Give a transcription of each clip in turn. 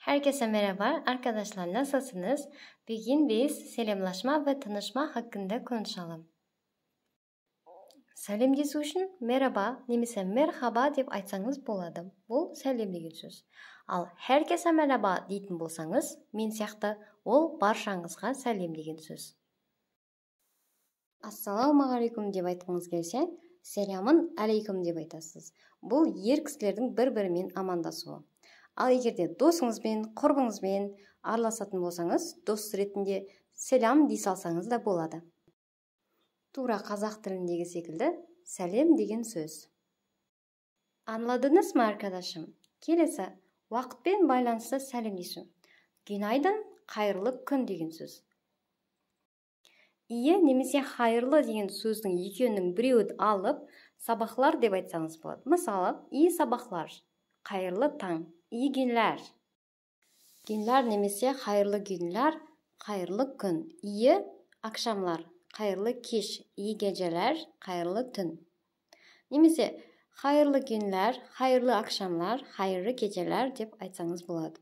Herkese merhaba arkadaşlar, nasılsınız? Bugün biz selamlaşma ve tanışma hakkında konuşalım. Сәлемдесу үшін merhaba немесе merhaba деп айтсаңыз болады. Бұл сәлем деген сөз. Ал herkese merhaba дейтін болсаңыз, мен сияқты ол баршаңызға сәлем деген сөз. Ассалаумағалейкум деп айтқыңыз келсе, сәлемін алейкум деп айтасыз. Бұл ер кісілердің бір-бірімен амандасуы. Ал егерде досыңызбен, құрбыңызбен араласатын болсаңыз, дос ретінде сәлем дей салсаңыз да болады. Тура қазақ тіліндегі секілді сәлем деген сөз. Anladınız mı arkadaşım? Келесі, уақытпен байланысты сәлемдесу. Günaydın, қайырлы күн деген сөз. Ие немесе хайырлы деген сөздің екеуінің біреуін алып, сабақлар деп айтсаңыз болады. Мысалы, iyi sabahlar, қайырлы таң, iyi günler. Günler немесе хайырлы günler, қайырлы күн. İyi akşamlar, қайырлы кеш, iyi geceler, қайырлы түн. Немесе хайырлы günler, хайырлы akşamlar, хайырлы geceler деп айтсаңыз болады.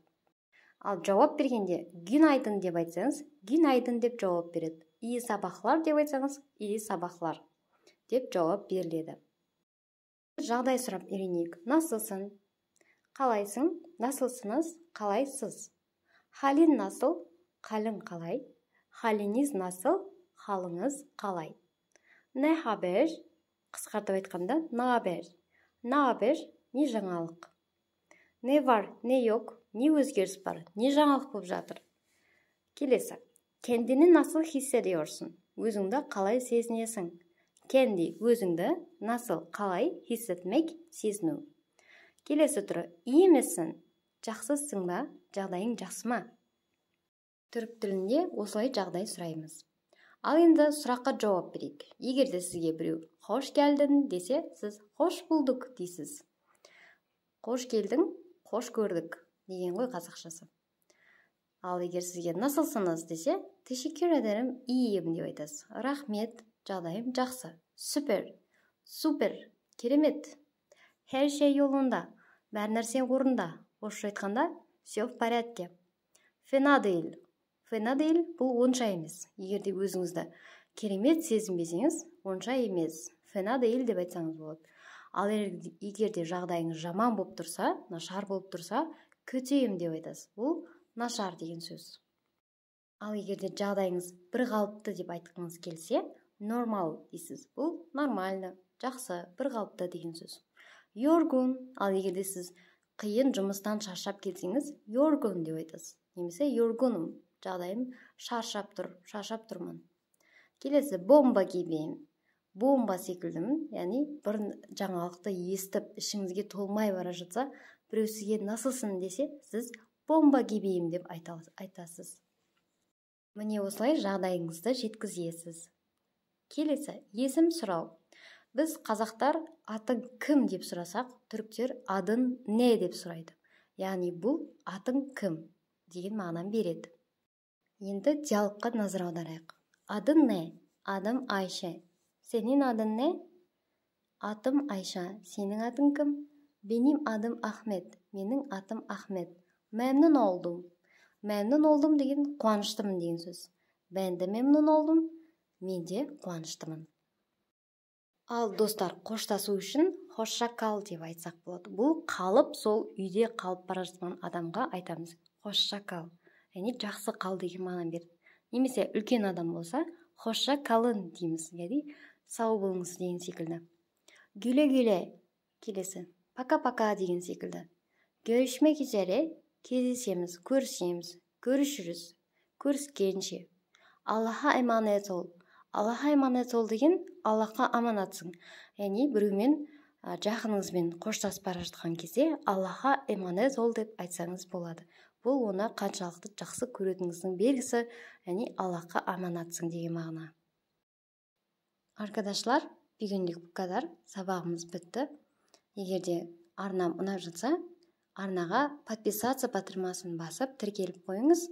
Ал жауап бергенде günaydın деп айтсаңыз, günaydın деп жауап береді. İyi sabahlar деп айтсаңыз, iyi sabahlar деп жауап беріледі. Жағдай сұрап үйренейік. Насылсың? Қалайсың? Насылсыңыз? Қалайсыз? Халин насыл? Қалың қалай? Халiniz насыл? Халыңыз қалай? Ne haber? Қысқартып айтқанда, ne haber? Ne haber? Не жаңалық? Ne var, ne yok? Не өзгеріс бар? Не жаңалық болып жатыр? Келесі. Kendini nasıl hissediyorsun? Өзіңді қалай сезінесің? Kendi, өзіңді, nasıl, қалай, hissetmek, сезіну. Келесі түрі, iyi misin? Жақсысың ба? Жағдайың жақсы ма? Түрік тілінде осылай жағдай сұраймыз. Ал енді сұраққа жауап берейік. Егерде сізге біреу «Қош келдің» десе, сіз «Қош болдық» дейсіз. «Қош келдің», «Қош көрдік» деген ғой қазақшасы. Ал егер сізге «Насылсыңыз» десе, «Teşekkür ederim, iyiyim» деп айтасыз. Рахмет, жағдайым жақсы. Süper, супер, керемет. Her şey yolunda, бәр нәрсе орында. Орысша айтқанда, все в порядке. Fena değil. Fena değil, бұл онша емес. Егерде өзіңізді керемет сезінбесеңіз, онша емес. Fena değil деп айтсаңыз болады. Ал егерде жағдайыңыз жаман болып тұрса, нашар болып тұрса, көтейім деп айтасыз. Бұл нашар деген сөз. Ал егерде жағдайыңыз бір қалыпты деп айтқыңыз келсе, normal дейсіз. Бұл нормально, жақсы, бір қалыпты деген сөз. Yorgun, ал егерде сіз қиын жұмыстан шаршап келсеңіз, yorgun деп айтасыз. Немесе yorgunum, жағдайым шаршап тұрмын. Келесі, bomba gibiyim. Бомба секілдімін, яғни бір жаңалықты естіп, ішіңізге толмай бара жатса, біреу сізге насылсың десе, сіз bomba gibiyim деп айтасыз. Міне осылай жағдайыңызды жеткізесіз. Келесі, есім сұрау. Біз қазақтар атың кім деп сұрасақ, түріктер адың не деп сұрайды. Яғни бұл атың кім деген мағынаны береді. Енді диалогқа назар аударайық. Адың не? Адым Айша. Senin adın ne? Atım Ayşe. Senin adın kim? Benim adım Ahmet. Менің атым Ахмет. Memnun oldum. Memnun oldum деген қуаныштымын деген сөз. Ben de memnun oldum. Мен де қуаныштымын. Ал достар, қоштасу үшін hoşça kal деп айтсақ болады. Бұл қалып, сол үйде қалып бара жатқан адамға айтамыз. Hoşça kal. Яғни жақсы қал деген мағына береді. Немесе үлкен адам болса, hoşça kalın дейміз. Яғни сау болыңыз деген секілді. Güle-güle. Келесі. Пока-пока деген секілді. Görüşmek üzere. Кездесеміз, көрісеміз, görüşürüz. Көріскенше. Аллаха emanet ol. Аллаха emanet ol деген Аллахқа аманатсың. Яғни біреумен жақыныңызбен қоштасып бара жатқан кезде Аллаха emanet ol деп айтсаңыз болады. Бұл оны қаншалықты жақсы көретініңіздің белгісі, яғни Аллахқа аманатсың деген мағына. Arkadaşlar, бүгінлік bu kadar. Сабағымыз бітті. Егерде арнам ұнап жатса, арнаға подписаться батырмасын басып тіркеліп қойыңыз,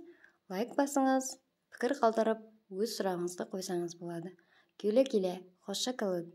лайк басыңыз, пікір қалдырып, өз сұрағыңызды қойсаңыз болады. Келе-келе, hoşça kalın.